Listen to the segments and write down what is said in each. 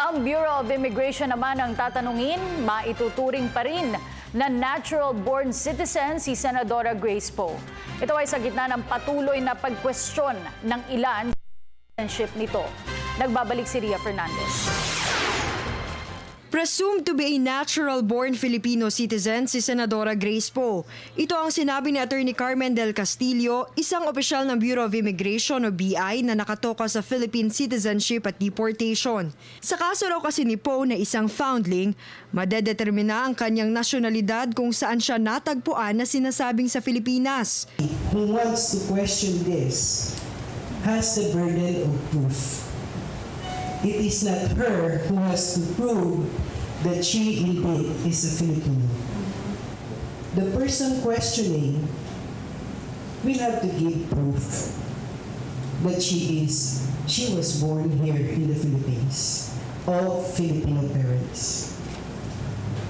Ang Bureau of Immigration naman ang tatanungin, maituturing pa rin na natural-born citizen si Senadora Grace Poe. Ito ay sa gitna ng patuloy na pagkwestiyon ng ilan sa citizenship nito. Nagbabalik si Ria Fernandez. Presumed to be a natural-born Filipino citizen si Senadora Grace Poe. Ito ang sinabi ni Attorney Carmen Del Castillo, isang opisyal ng Bureau of Immigration o BI na nakatoka sa Philippine citizenship at deportation. Sa kaso raw kasi ni Poe na isang foundling, madedetermina ang kanyang nasyonalidad kung saan siya natagpuan na sinasabing sa Pilipinas. Who wants to question this has the burden of proof. It is not her who has to prove that she indeed is a Filipino. The person questioning will have to give proof that she was born here in the Philippines of Filipino parents.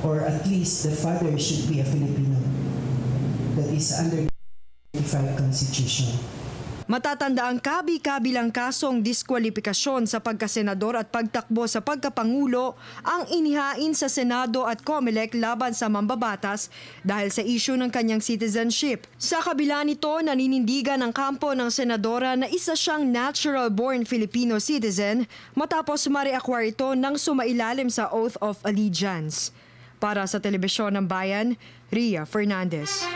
Or at least the father should be a Filipino that is under the 25 Constitution. Matatanda ang kabi-kabilang kasong diskwalifikasyon sa pagkasenador at pagtakbo sa pagkapangulo ang inihain sa Senado at COMELEC laban sa mambabatas dahil sa issue ng kanyang citizenship. Sa kabila nito, naninindigan ang kampo ng senadora na isa siyang natural-born Filipino citizen matapos ma-reacquire ito nang sumailalim sa Oath of Allegiance. Para sa Telebisyon ng Bayan, Ria Fernandez.